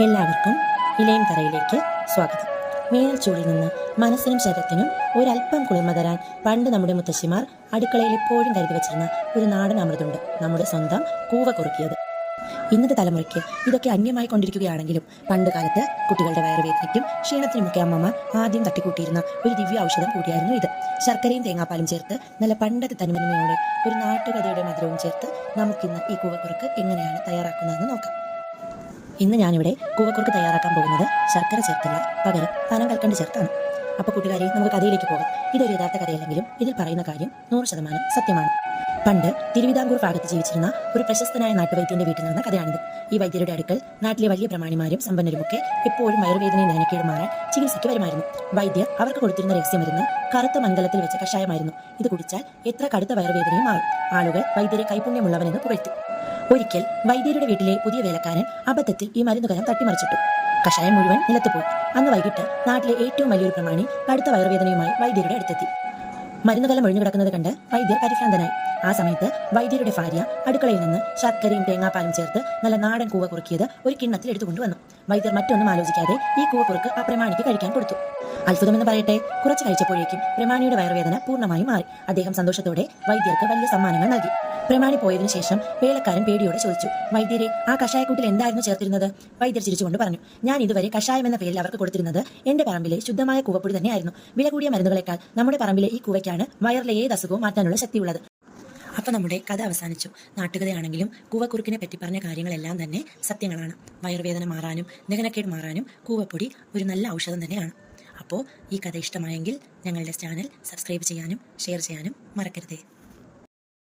എല്ലാവർക്കും ഇലയും തറയിലേക്ക് സ്വാഗതം. വേനൽ ചൂടിൽ നിന്ന് മനസ്സിനും ശരീരത്തിനും ഒരല്പം കുളിർമ തരാൻ പണ്ട് നമ്മുടെ മുത്തശ്ശിമാർ അടുക്കളയിൽ എപ്പോഴും കരുതി വെച്ചിരുന്ന ഒരു നാടൻ അമൃതുണ്ട്, നമ്മുടെ സ്വന്തം കൂവ കുറുക്കിയത്. ഇന്നത്തെ തലമുറയ്ക്ക് ഇതൊക്കെ അന്യമായി കൊണ്ടിരിക്കുകയാണെങ്കിലും പണ്ട് കാലത്ത് കുട്ടികളുടെ വയറുവേദനയ്ക്കും ക്ഷീണത്തിനുമൊക്കെ അമ്മമാർ ആദ്യം തട്ടിക്കൂട്ടിയിരുന്ന ഒരു ദിവ്യ ഔഷധം കൂടിയായിരുന്നു ഇത്. ശർക്കരയും തേങ്ങാപ്പാലും ചേർത്ത് നല്ല പണ്ടത്തെ തനിമയോടെ ഒരു നാട്ടുകഥയുടെ മധുരവും ചേർത്ത് നമുക്കിന്ന് ഈ കൂവക്കുറുക്ക് എങ്ങനെയാണ് തയ്യാറാക്കുന്നതെന്ന് നോക്കാം. ഇന്ന് ഞാനിവിടെ കൂവക്കുറുക്ക് തയ്യാറാക്കാൻ പോകുന്നത് ശർക്കര ചേർത്തല്ല, പകരം പനം കൽക്കണ്ട് ചേർത്താണ്. അപ്പോൾ കൂട്ടുകാരെ, നമുക്ക് കഥയിലേക്ക് പോകാം. ഇതൊരു യഥാർത്ഥ കഥയല്ലെങ്കിലും ഇതിൽ പറയുന്ന കാര്യം 100% സത്യമാണ്. പണ്ട് തിരുവിതാംകൂർ ഭാഗത്ത് ജീവിച്ചിരുന്ന ഒരു പ്രശസ്തനായ നാട്ടുവൈദ്യന്റെ വീട്ടിൽ നടന്ന കഥയാണിത്. ഈ വൈദ്യരുടെ അടുക്കൽ നാട്ടിലെ വലിയ പ്രമാണിമാരും സമ്പന്നരുമൊക്കെ എപ്പോഴും വയറുവേദനയും ദഹനക്കേട് മാറാൻ ചികിത്സയ്ക്ക് വരുമായിരുന്നു. വൈദ്യർ അവർക്ക് കൊടുത്തിരുന്ന രഹസ്യമരുന്ന് കറുത്ത മംഗലത്തിൽ വെച്ച കഷായമായിരുന്നു. ഇത് കുടിച്ചാൽ എത്ര കടുത്ത വയറുവേദനയും മാറും. ആളുകൾ വൈദ്യരെ കൈപുണ്യമുള്ളവനെന്ന് പുകഴ്ത്തി. ഒരിക്കൽ വൈദ്യരുടെ വീട്ടിലെ പുതിയ വേലക്കാരൻ അബദ്ധത്തിൽ ഈ മരുന്നുകലം തട്ടിമറിച്ചിട്ടു. കഷായം മുഴുവൻ നിലത്തുപോയി. അന്ന് വൈകിട്ട് നാട്ടിലെ ഏറ്റവും വലിയൊരു പ്രമാണി കടുത്ത വയറുവേദനയുമായി വൈദ്യരുടെ അടുത്തെത്തി. മരുന്നുകലം ഒഴിഞ്ഞു കിടക്കുന്നത് കണ്ട് വൈദ്യർ പരിഭ്രാന്തനായി. ആ സമയത്ത് വൈദ്യരുടെ ഭാര്യ അടുക്കളയിൽ നിന്ന് ശർക്കരയും തേങ്ങാപ്പാലും ചേർത്ത് നല്ല നാടൻ കൂവ കുറുക്കിയത് ഒരു കിണ്ണത്തിൽ എടുത്തുകൊണ്ടുവന്നു. വൈദ്യർ മറ്റൊന്നും ആലോചിക്കാതെ ഈ കൂവ കുറുക്ക് ആ പ്രമാണിക്ക് കഴിക്കാൻ കൊടുത്തു. അത്ഭുതമെന്ന് പറയട്ടെ, കുറച്ച് കഴിച്ചപ്പോഴേക്കും പ്രമാണിയുടെ വയറുവേദന പൂർണ്ണമായും മാറി. അദ്ദേഹം സന്തോഷത്തോടെ വൈദ്യർക്ക് വലിയ സമ്മാനങ്ങൾ നൽകി. പ്രമാണി പോയതിനു ശേഷം വേലക്കാരൻ പേടിയോടെ ചോദിച്ചു, വൈദ്യരെ, ആ കഷായക്കൂട്ടിൽ എന്തായിരുന്നു ചേർത്തിരുന്നത്? വൈദ്യർ ചിരിച്ചുകൊണ്ട് പറഞ്ഞു, ഞാൻ ഇതുവരെ കഷായം എന്ന പേരിൽ അവർക്ക് കൊടുത്തിരുന്നത് എന്റെ പറമ്പിലെ ശുദ്ധമായ കൂവപ്പൊടി തന്നെയായിരുന്നു. വില കൂടിയ മരുന്നുകളെക്കാൾ നമ്മുടെ പറമ്പിലെ ഈ കൂവയ്ക്കാണ് വയറിലെ ഏത് അസുഖവും മാറ്റാനുള്ള ശക്തിയുള്ളത്. അപ്പൊ നമ്മുടെ കഥ അവസാനിച്ചു. നാട്ടുകഥയാണെങ്കിലും കൂവക്കുറുക്കിനെ പറ്റി പറഞ്ഞ കാര്യങ്ങളെല്ലാം തന്നെ സത്യങ്ങളാണ്. വയറുവേദന മാറാനും ദഹനക്കേട് മാറാനും കൂവപ്പൊടി ഒരു നല്ല ഔഷധം തന്നെയാണ്. അപ്പോൾ ഈ കഥ ഇഷ്ടമായെങ്കിൽ ഞങ്ങളുടെ ചാനൽ സബ്സ്ക്രൈബ് ചെയ്യാനും ഷെയർ ചെയ്യാനും മറക്കരുതേ.